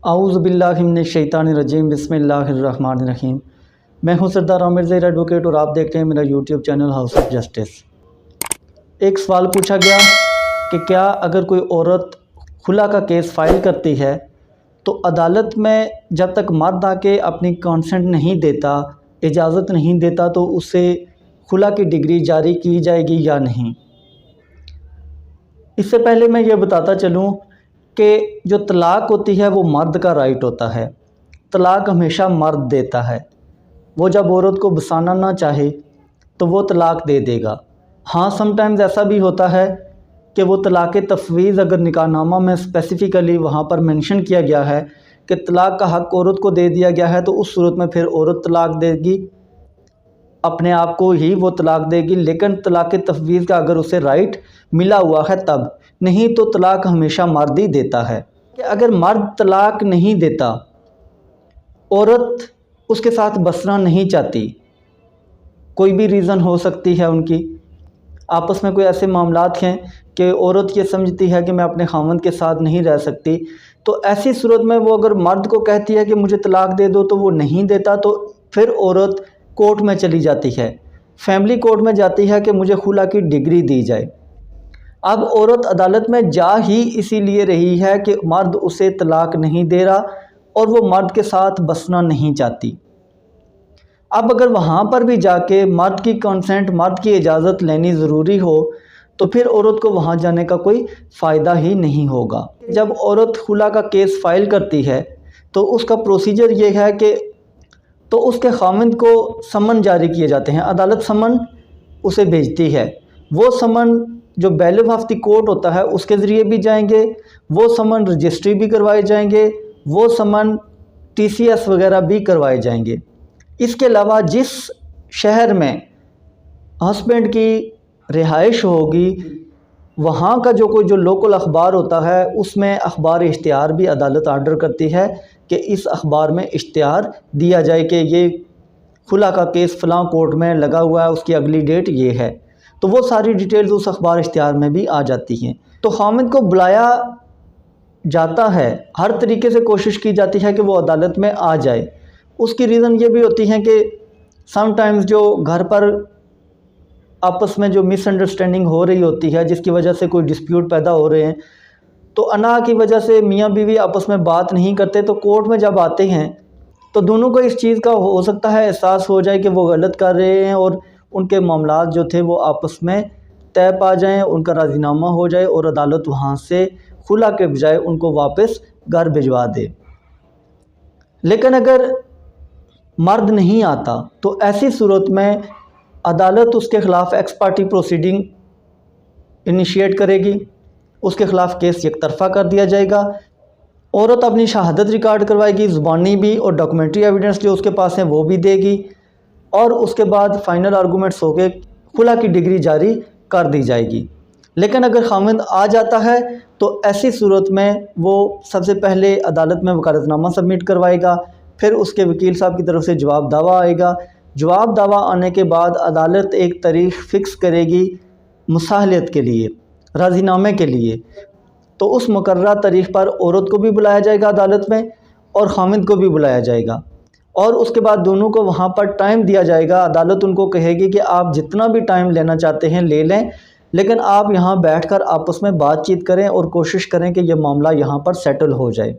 आऊज़ुबिल्लाहिमिनश्शैतानिर्रजीम बिस्मिल्लाहिर्रहमानिर्रहीम। मैं हूं सरदार आमिर ज़हीर एडवोकेट और आप देख रहे हैं मेरा YouTube channel house of justice. एक सवाल पूछा गया कि क्या अगर कोई औरत खुला का केस फ़ाइल करती है तो अदालत में जब तक मर्द आके अपनी कंसेंट नहीं देता, इजाज़त नहीं देता, तो उससे खुला की डिग्री जारी की जाएगी या नहीं। इससे पहले मैं ये बताता चलूँ कि जो तलाक़ होती है वो मर्द का राइट होता है। तलाक़ हमेशा मर्द देता है। वो जब औरत को बसाना ना चाहे तो वो तलाक़ दे देगा। हाँ, समटाइम्स ऐसा भी होता है कि वो तलाक़ तफ़वीज़ अगर निकाहनामा में स्पेसिफ़िकली वहाँ पर मेंशन किया गया है कि तलाक़ का हक़ औरत को दे दिया गया है, तो उस सूरत में फिर औरत तलाक़ देगी, अपने आप को ही वो तलाक़ देगी। लेकिन तलाक़ तफ़वीज़ का अगर उसे राइट मिला हुआ है तब, नहीं तो तलाक़ हमेशा मर्द ही देता है। कि अगर मर्द तलाक़ नहीं देता, औरत उसके साथ बसना नहीं चाहती, कोई भी रीज़न हो सकती है, उनकी आपस में कोई ऐसे मामलात हैं कि औरत ये समझती है कि मैं अपने ख़ावंद के साथ नहीं रह सकती, तो ऐसी सूरत में वो अगर मर्द को कहती है कि मुझे तलाक़ दे दो, तो वो नहीं देता, तो फिर औरत कोर्ट में चली जाती है, फैमिली कोर्ट में जाती है कि मुझे खुला की डिग्री दी जाए। अब औरत अदालत में जा ही इसीलिए रही है कि मर्द उसे तलाक़ नहीं दे रहा और वो मर्द के साथ बसना नहीं चाहती। अब अगर वहाँ पर भी जाके मर्द की कंसेंट, मर्द की इजाज़त लेनी ज़रूरी हो, तो फिर औरत को वहाँ जाने का कोई फ़ायदा ही नहीं होगा। जब औरत खुला का केस फ़ाइल करती है तो उसका प्रोसीजर ये है कि तो उसके ख़ाविंद को समन जारी किए जाते हैं। अदालत समन उसे भेजती है। वो समन जो बैलिफ ऑफ द कोर्ट होता है उसके ज़रिए भी जाएंगे, वो समन रजिस्ट्री भी करवाए जाएंगे, वो समन TCS वगैरह भी करवाए जाएंगे। इसके अलावा जिस शहर में हस्बैंड की रिहाइश होगी, वहाँ का जो लोकल अखबार होता है उसमें अखबार इश्तिहार भी अदालत आर्डर करती है कि इस अखबार में इश्तिहार दिया जाए कि ये खुला का केस फ़लाँ कोर्ट में लगा हुआ है, उसकी अगली डेट ये है। तो वो सारी डिटेल्स उस अखबार इश्तिहार में भी आ जाती हैं। तो ख़ाविंद को बुलाया जाता है, हर तरीके से कोशिश की जाती है कि वो अदालत में आ जाए। उसकी रीज़न ये भी होती है कि समटाइम्स जो घर पर आपस में जो मिसअंडरस्टैंडिंग हो रही होती है, जिसकी वजह से कोई डिस्प्यूट पैदा हो रहे हैं, तो अना की वजह से मियाँ बीवी आपस में बात नहीं करते, तो कोर्ट में जब आते हैं तो दोनों को इस चीज़ का हो सकता है एहसास हो जाए कि वो गलत कर रहे हैं और उनके मामलात जो थे वो आपस में तय पा जाएँ, उनका राज़ीनामा हो जाए और अदालत वहाँ से खुला के बजाय उनको वापस घर भिजवा दे। लेकिन अगर मर्द नहीं आता तो ऐसी सूरत में अदालत उसके ख़िलाफ़ एक्स पार्टी प्रोसीडिंग इनिशिएट करेगी, उसके ख़िलाफ़ केस एक तरफ़ा कर दिया जाएगा। औरत अपनी शहादत रिकॉर्ड करवाएगी, ज़ुबानी भी और डॉक्यूमेंट्री एविडेंस जो उसके पास हैं वो भी देगी, और उसके बाद फ़ाइनल आर्गूमेंट्स होके खुला की डिग्री जारी कर दी जाएगी। लेकिन अगर ख़ाविंद आ जाता है तो ऐसी सूरत में वो सबसे पहले अदालत में वकालतनामा सबमिट करवाएगा, फिर उसके वकील साहब की तरफ से जवाब दावा आएगा। जवाब दावा आने के बाद अदालत एक तारीख़ फ़िक्स करेगी मुसाहलत के लिए, राज़ीनामे के लिए। तो उस मुकर्ररा तारीख़ पर औरत को भी बुलाया जाएगा अदालत में और ख़ाविंद को भी बुलाया जाएगा, और उसके बाद दोनों को वहाँ पर टाइम दिया जाएगा। अदालत उनको कहेगी कि आप जितना भी टाइम लेना चाहते हैं ले लें, लेकिन आप यहाँ बैठकर आपस में बातचीत करें और कोशिश करें कि यह मामला यहाँ पर सेटल हो जाए।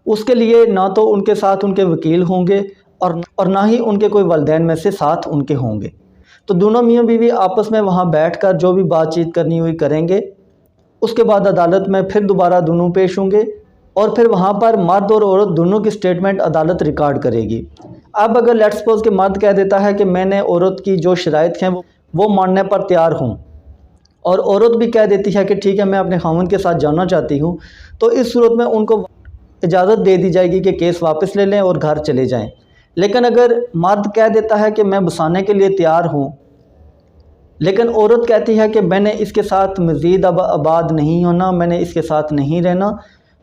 उसके लिए ना तो उनके साथ उनके वकील होंगे और ना ही उनके कोई वालिदैन में से साथ उनके होंगे। तो दोनों मियाँ बीवी आपस में वहाँ बैठकर जो भी बातचीत करनी हुई करेंगे। उसके बाद अदालत में फिर दोबारा दोनों पेश होंगे और फिर वहाँ पर मर्द और औरत दोनों की स्टेटमेंट अदालत रिकॉर्ड करेगी। अब अगर लेट्स सपोज कि मर्द कह देता है कि मैंने औरत की जो शराइत हैं वो मानने पर तैयार हूँ, और औरत भी कह देती है कि ठीक है मैं अपने ख़ाविंद के साथ जाना चाहती हूँ, तो इस सूरत में उनको इजाज़त दे दी जाएगी कि केस वापस ले लें और घर चले जाएं। लेकिन अगर मर्द कह देता है कि मैं बसाने के लिए तैयार हूँ, लेकिन औरत कहती है कि मैंने इसके साथ मज़ीद आबाद नहीं होना, मैंने इसके साथ नहीं रहना,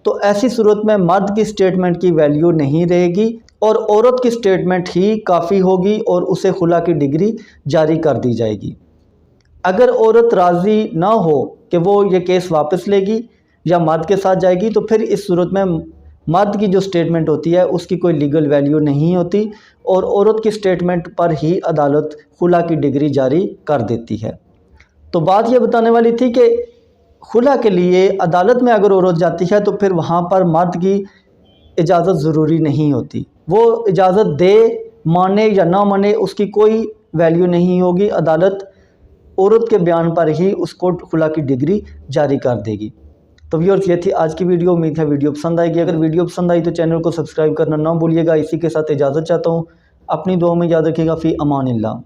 तो ऐसी सूरत में मर्द की स्टेटमेंट की वैल्यू नहीं रहेगी और औरत की स्टेटमेंट ही काफ़ी होगी और उसे खुला की डिग्री जारी कर दी जाएगी। अगर औरत राज़ी ना हो कि वो ये केस वापस लेगी या मर्द के साथ जाएगी, तो फिर इस सूरत में मर्द की जो स्टेटमेंट होती है उसकी कोई लीगल वैल्यू नहीं होती और औरत की स्टेटमेंट पर ही अदालत खुला की डिग्री जारी कर देती है। तो बात ये बताने वाली थी कि खुला के लिए अदालत में अगर औरत जाती है तो फिर वहाँ पर मर्द की इजाज़त ज़रूरी नहीं होती। वो इजाज़त दे, माने या ना माने, उसकी कोई वैल्यू नहीं होगी। अदालत औरत के बयान पर ही उसको खुला की डिग्री जारी कर देगी। तो व्यूअर्स, ये थी आज की वीडियो। उम्मीद है वीडियो पसंद आएगी। अगर वीडियो पसंद आई तो चैनल को सब्सक्राइब करना ना भूलिएगा। इसी के साथ इजाज़त चाहता हूँ। अपनी दुआ में याद रखिएगा। फ़ी अमानिल्लाह।